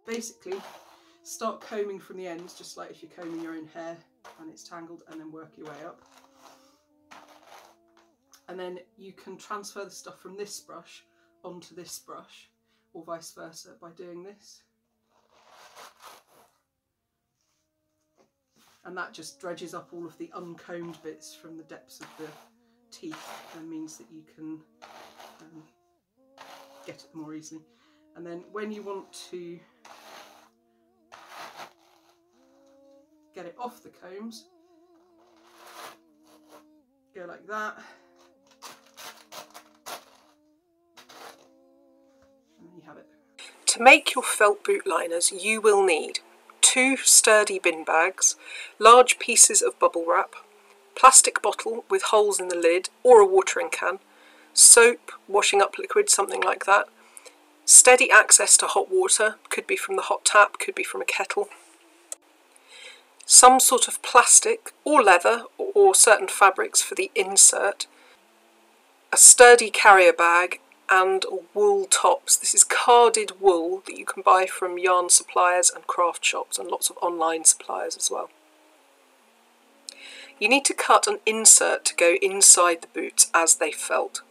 basically start combing from the ends, just like if you're combing your own hair and it's tangled, and then work your way up. And then you can transfer the stuff from this brush onto this brush, or vice versa, by doing this. And that just dredges up all of the uncombed bits from the depths of the teeth and means that you can get it more easily. And then when you want to get it off the combs, go like that. And you have it. To make your felt boot liners, you will need 2 sturdy bin bags, large pieces of bubble wrap, plastic bottle with holes in the lid or a watering can, soap, washing up liquid, something like that, steady access to hot water, could be from the hot tap, could be from a kettle, some sort of plastic or leather or certain fabrics for the insert, a sturdy carrier bag, and wool tops. This is carded wool that you can buy from yarn suppliers and craft shops, and lots of online suppliers as well. You need to cut an insert to go inside the boots as they felt.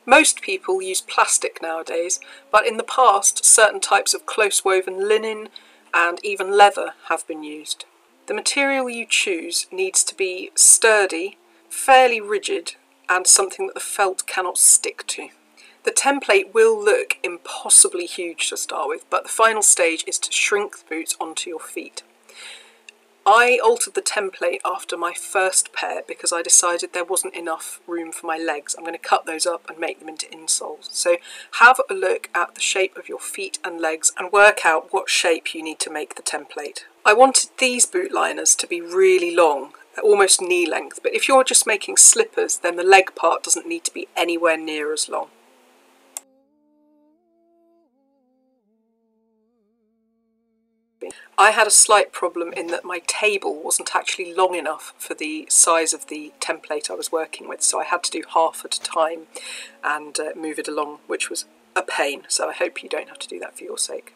Most people use plastic nowadays, but in the past certain types of close woven linen and even leather have been used. The material you choose needs to be sturdy, fairly rigid, and something that the felt cannot stick to. The template will look impossibly huge to start with, but the final stage is to shrink the boots onto your feet. I altered the template after my first pair because I decided there wasn't enough room for my legs. I'm going to cut those up and make them into insoles. So have a look at the shape of your feet and legs and work out what shape you need to make the template. I wanted these boot liners to be really long, almost knee length, but if you're just making slippers, then the leg part doesn't need to be anywhere near as long. I had a slight problem in that my table wasn't actually long enough for the size of the template I was working with, so I had to do half at a time and move it along, which was a pain, so I hope you don't have to do that for your sake.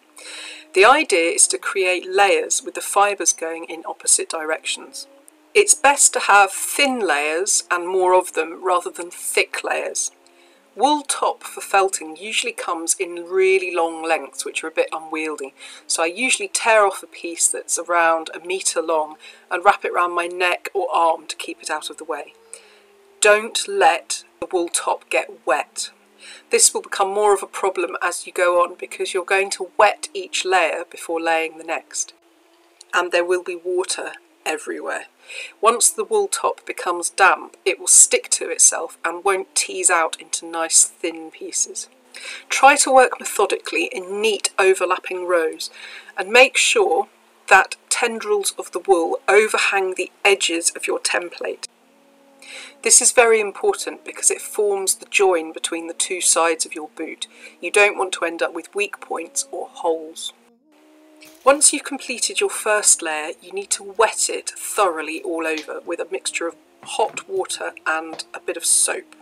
The idea is to create layers with the fibres going in opposite directions. It's best to have thin layers and more of them rather than thick layers. Wool top for felting usually comes in really long lengths which are a bit unwieldy, so I usually tear off a piece that's around 1 metre long and wrap it around my neck or arm to keep it out of the way. Don't let the wool top get wet. This will become more of a problem as you go on because you're going to wet each layer before laying the next, and there will be water everywhere. Once the wool top becomes damp, it will stick to itself and won't tease out into nice thin pieces. Try to work methodically in neat overlapping rows and make sure that tendrils of the wool overhang the edges of your template. This is very important because it forms the join between the two sides of your boot. You don't want to end up with weak points or holes. Once you've completed your first layer, you need to wet it thoroughly all over with a mixture of hot water and a bit of soap.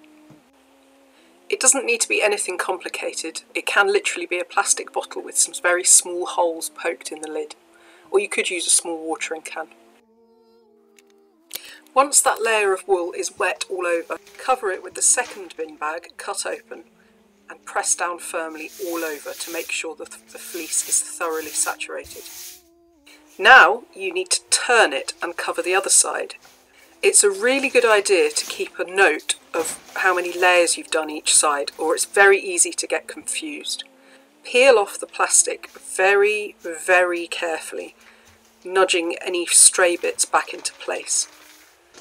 It doesn't need to be anything complicated. It can literally be a plastic bottle with some very small holes poked in the lid, or you could use a small watering can. Once that layer of wool is wet all over, cover it with the second bin bag cut open and press down firmly all over to make sure that the fleece is thoroughly saturated. Now you need to turn it and cover the other side. It's a really good idea to keep a note of how many layers you've done each side, or it's very easy to get confused. Peel off the plastic very, very carefully, nudging any stray bits back into place.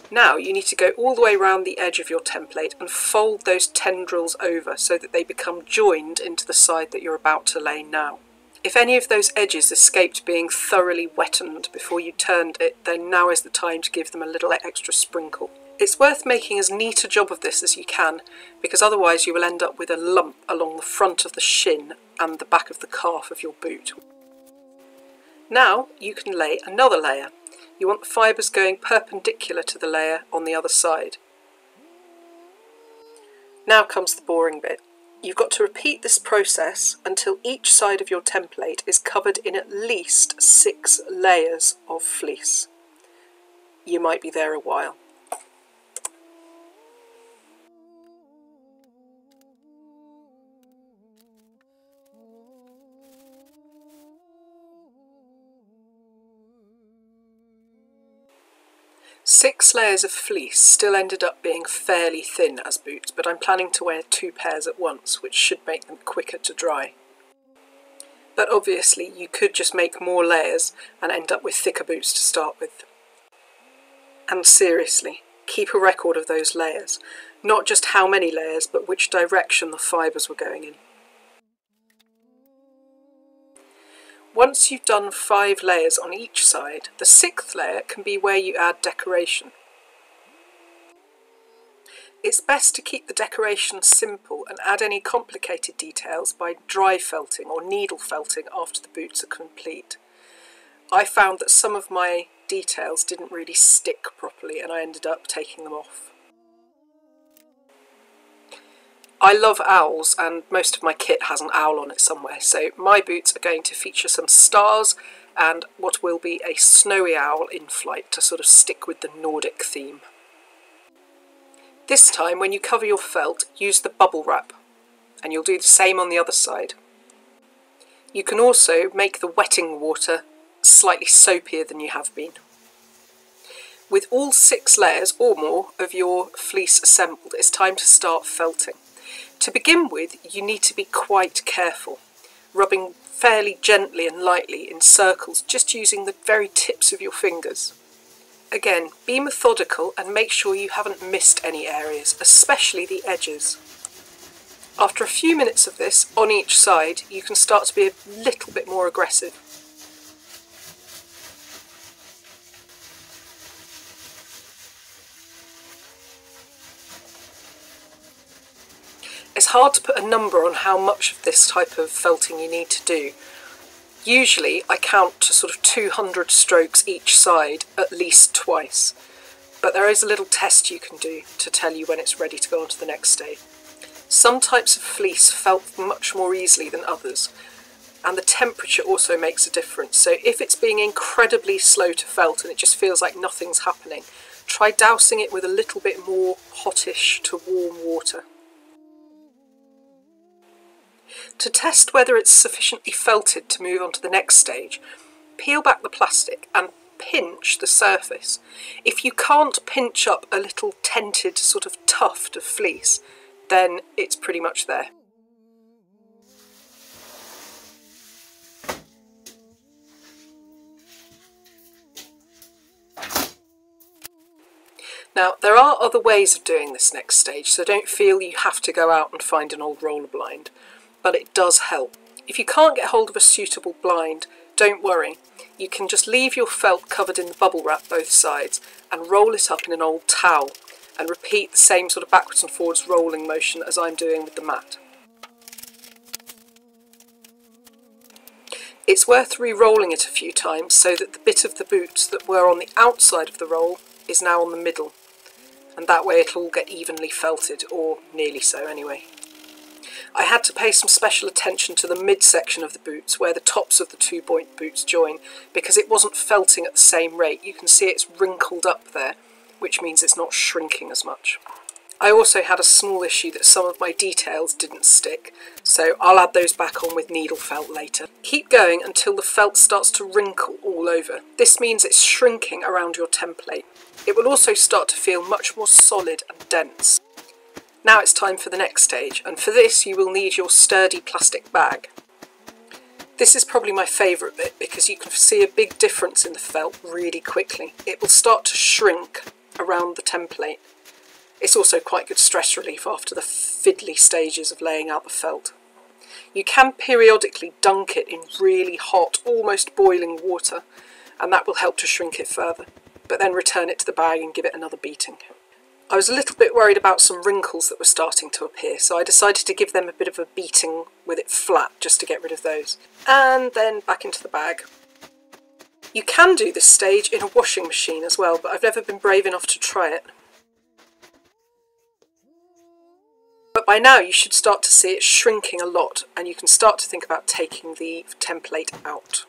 Now you need to go all the way around the edge of your template and fold those tendrils over so that they become joined into the side that you're about to lay now. If any of those edges escaped being thoroughly wetted before you turned it, then now is the time to give them a little extra sprinkle. It's worth making as neat a job of this as you can, because otherwise you will end up with a lump along the front of the shin and the back of the calf of your boot. Now you can lay another layer. You want the fibres going perpendicular to the layer on the other side. Now comes the boring bit. You've got to repeat this process until each side of your template is covered in at least 6 layers of fleece. You might be there a while. Six layers of fleece still ended up being fairly thin as boots, but I'm planning to wear 2 pairs at once, which should make them quicker to dry. But obviously you could just make more layers and end up with thicker boots to start with. And seriously, keep a record of those layers, not just how many layers, but which direction the fibres were going in. Once you've done 5 layers on each side, the 6th layer can be where you add decoration. It's best to keep the decoration simple and add any complicated details by dry felting or needle felting after the boots are complete. I found that some of my details didn't really stick properly and I ended up taking them off. I love owls and most of my kit has an owl on it somewhere, so my boots are going to feature some stars and what will be a snowy owl in flight to sort of stick with the Nordic theme. This time when you cover your felt, use the bubble wrap and you'll do the same on the other side. You can also make the wetting water slightly soapier than you have been. With all 6 layers or more of your fleece assembled, it's time to start felting. To begin with, you need to be quite careful, rubbing fairly gently and lightly in circles, just using the very tips of your fingers. Again, be methodical and make sure you haven't missed any areas, especially the edges. After a few minutes of this on each side, you can start to be a little bit more aggressive. It's hard to put a number on how much of this type of felting you need to do. Usually I count to sort of 200 strokes each side at least twice, but there is a little test you can do to tell you when it's ready to go on to the next stage. Some types of fleece felt much more easily than others, and the temperature also makes a difference. So if it's being incredibly slow to felt and it just feels like nothing's happening, try dousing it with a little bit more hottish to warm water. To test whether it's sufficiently felted to move on to the next stage, peel back the plastic and pinch the surface. If you can't pinch up a little tented sort of tuft of fleece, then it's pretty much there. Now, there are other ways of doing this next stage, so don't feel you have to go out and find an old roller blind. But it does help. If you can't get hold of a suitable blind, don't worry. You can just leave your felt covered in the bubble wrap both sides and roll it up in an old towel and repeat the same sort of backwards and forwards rolling motion as I'm doing with the mat. It's worth re-rolling it a few times so that the bit of the boots that were on the outside of the roll is now on the middle, and that way it'll all get evenly felted, or nearly so anyway. I had to pay some special attention to the midsection of the boots where the tops of the 2-point boots join because it wasn't felting at the same rate. You can see it's wrinkled up there, which means it's not shrinking as much. I also had a small issue that some of my details didn't stick, so I'll add those back on with needle felt later. Keep going until the felt starts to wrinkle all over. This means it's shrinking around your template. It will also start to feel much more solid and dense. Now it's time for the next stage, and for this you will need your sturdy plastic bag. This is probably my favourite bit because you can see a big difference in the felt really quickly. It will start to shrink around the template. It's also quite good stress relief after the fiddly stages of laying out the felt. You can periodically dunk it in really hot, almost boiling water, and that will help to shrink it further, but then return it to the bag and give it another beating. I was a little bit worried about some wrinkles that were starting to appear, so I decided to give them a bit of a beating with it flat just to get rid of those. And then back into the bag. You can do this stage in a washing machine as well, but I've never been brave enough to try it. But But by now you should start to see it shrinking a lot, and you can start to think about taking the template out.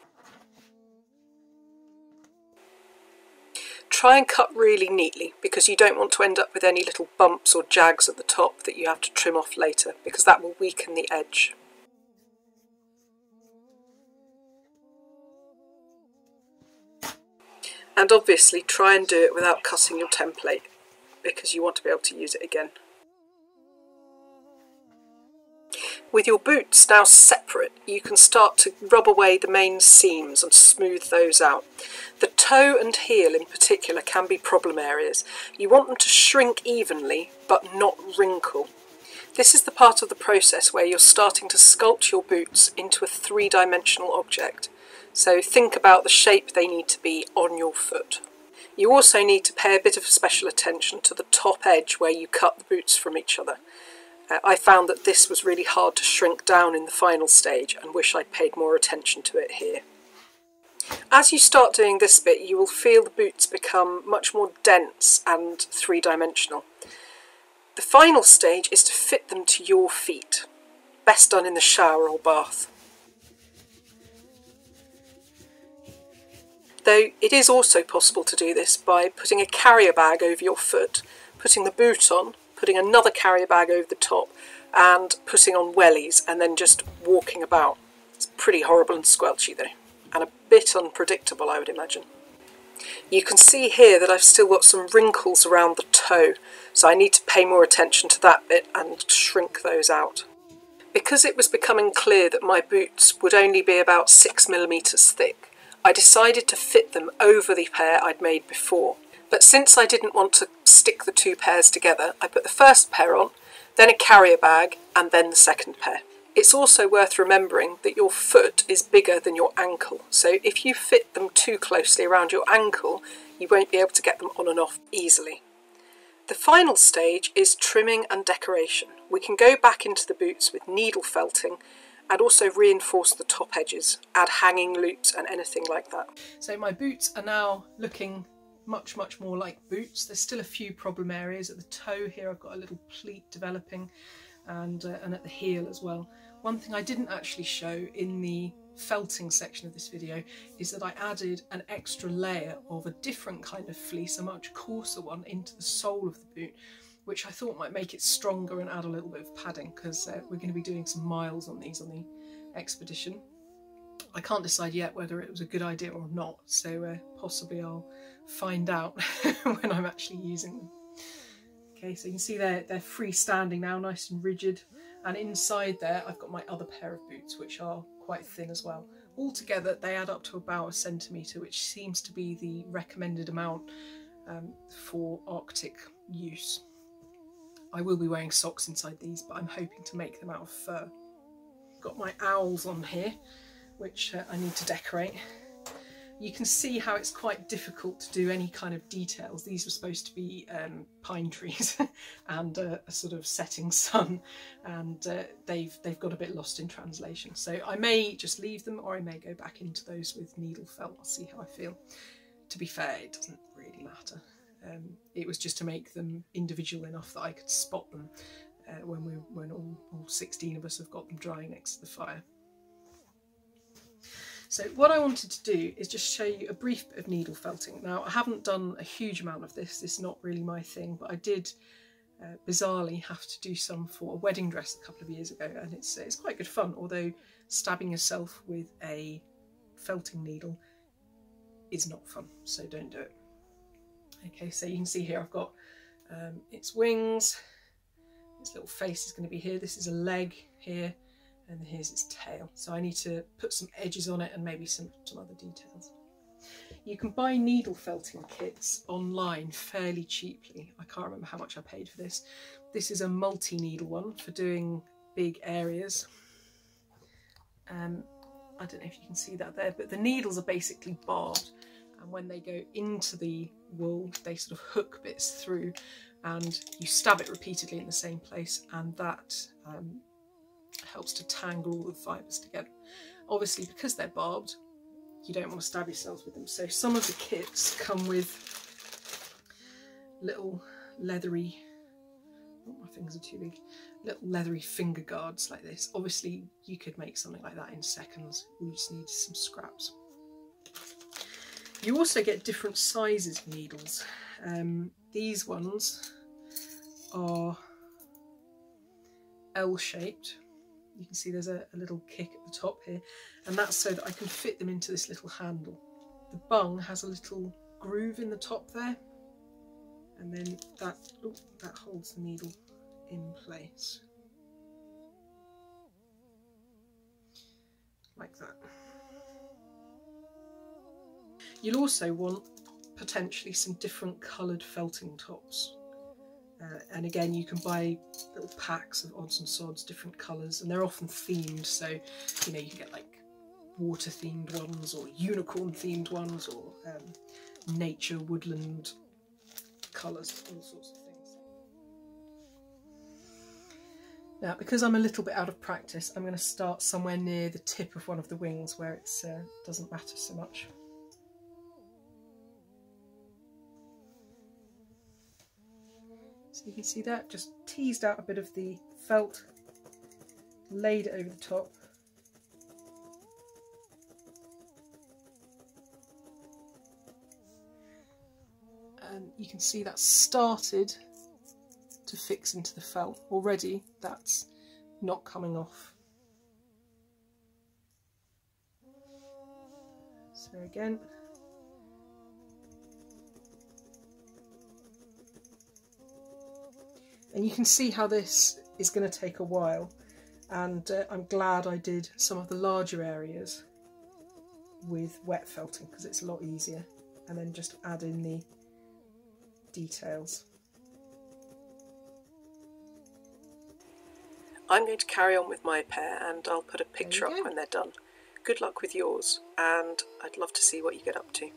Try and cut really neatly, because you don't want to end up with any little bumps or jags at the top that you have to trim off later, because that will weaken the edge. And obviously try and do it without cutting your template, because you want to be able to use it again. With your boots now separate, you can start to rub away the main seams and smooth those out. The toe and heel in particular can be problem areas. You want them to shrink evenly but not wrinkle. This is the part of the process where you're starting to sculpt your boots into a three-dimensional object. So think about the shape they need to be on your foot. You also need to pay a bit of special attention to the top edge where you cut the boots from each other. I found that this was really hard to shrink down in the final stage and wish I'd paid more attention to it here. As you start doing this bit, you will feel the boots become much more dense and three-dimensional. The final stage is to fit them to your feet, best done in the shower or bath. Though it is also possible to do this by putting a carrier bag over your foot, putting the boot on, putting another carrier bag over the top and putting on wellies and then just walking about. It's pretty horrible and squelchy though, and a bit unpredictable I would imagine. You can see here that I've still got some wrinkles around the toe, so I need to pay more attention to that bit and shrink those out. Because it was becoming clear that my boots would only be about 6mm thick, I decided to fit them over the pair I'd made before. But since I didn't want to stick the two pairs together, I put the first pair on, then a carrier bag, and then the second pair. It's also worth remembering that your foot is bigger than your ankle, so if you fit them too closely around your ankle, you won't be able to get them on and off easily. The final stage is trimming and decoration. We can go back into the boots with needle felting and also reinforce the top edges, add hanging loops and anything like that. So my boots are now looking much more like boots. There's still a few problem areas. At the toe here I've got a little pleat developing, and at the heel as well. One thing I didn't actually show in the felting section of this video is that I added an extra layer of a different kind of fleece, a much coarser one, into the sole of the boot, which I thought might make it stronger and add a little bit of padding, because we're going to be doing some miles on these on the expedition. I can't decide yet whether it was a good idea or not, so possibly I'll find out when I'm actually using them. Okay, so you can see they're freestanding now, nice and rigid, and inside there I've got my other pair of boots, which are quite thin as well. Altogether they add up to about 1 centimetre, which seems to be the recommended amount for Arctic use. I will be wearing socks inside these, but I'm hoping to make them out of fur. Got my owls on here, which I need to decorate. You can see how it's quite difficult to do any kind of details. These were supposed to be pine trees and a sort of setting sun, and they've got a bit lost in translation. So I may just leave them, or I may go back into those with needle felt. I'll see how I feel. To be fair, it doesn't really matter. It was just to make them individual enough that I could spot them when all 16 of us have got them drying next to the fire. So what I wanted to do is just show you a brief bit of needle felting. Now, I haven't done a huge amount of this, it's not really my thing, but I did bizarrely have to do some for a wedding dress a couple of years ago, and it's quite good fun, although stabbing yourself with a felting needle is not fun, so don't do it. Okay, so you can see here I've got its wings, its little face is going to be here, this is a leg here, and here's its tail. So I need to put some edges on it and maybe some other details. You can buy needle felting kits online fairly cheaply. I can't remember how much I paid for this. This is a multi-needle one for doing big areas. I don't know if you can see that there, but the needles are basically barbed, and when they go into the wool they sort of hook bits through, and you stab it repeatedly in the same place, and that helps to tangle all the fibres together. Obviously, because they're barbed, you don't want to stab yourselves with them, so some of the kits come with little leathery Oh, my fingers are too big. Little leathery finger guards like this. Obviously you could make something like that in seconds. We just need some scraps. You also get different sizes of needles. These ones are L-shaped. You can see there's a little kick at the top here, and that's so that I can fit them into this little handle. The bung has a little groove in the top there, and then that holds the needle in place. Like that. You'll also want potentially some different coloured felting tops. And again, you can buy little packs of odds and sods, different colours, and they're often themed, so you know, you can get like water themed ones or unicorn themed ones or nature woodland colours, all sorts of things. Now, because I'm a little bit out of practice, I'm going to start somewhere near the tip of one of the wings where it doesn't matter so much. So you can see that, just teased out a bit of the felt, laid it over the top. And you can see that started to fix into the felt. Already that's not coming off. So again, and you can see how this is going to take a while, and I'm glad I did some of the larger areas with wet felting because it's a lot easier, and then just add in the details. I'm going to carry on with my pair, and I'll put a picture up when they're done. Good luck with yours, and I'd love to see what you get up to.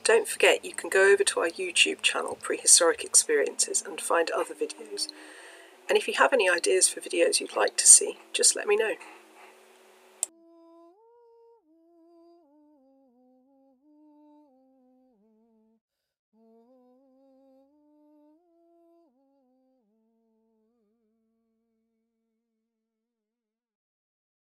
Don't forget, you can go over to our YouTube channel, Prehistoric Experiences, and find other videos. And if you have any ideas for videos you'd like to see, just let me know.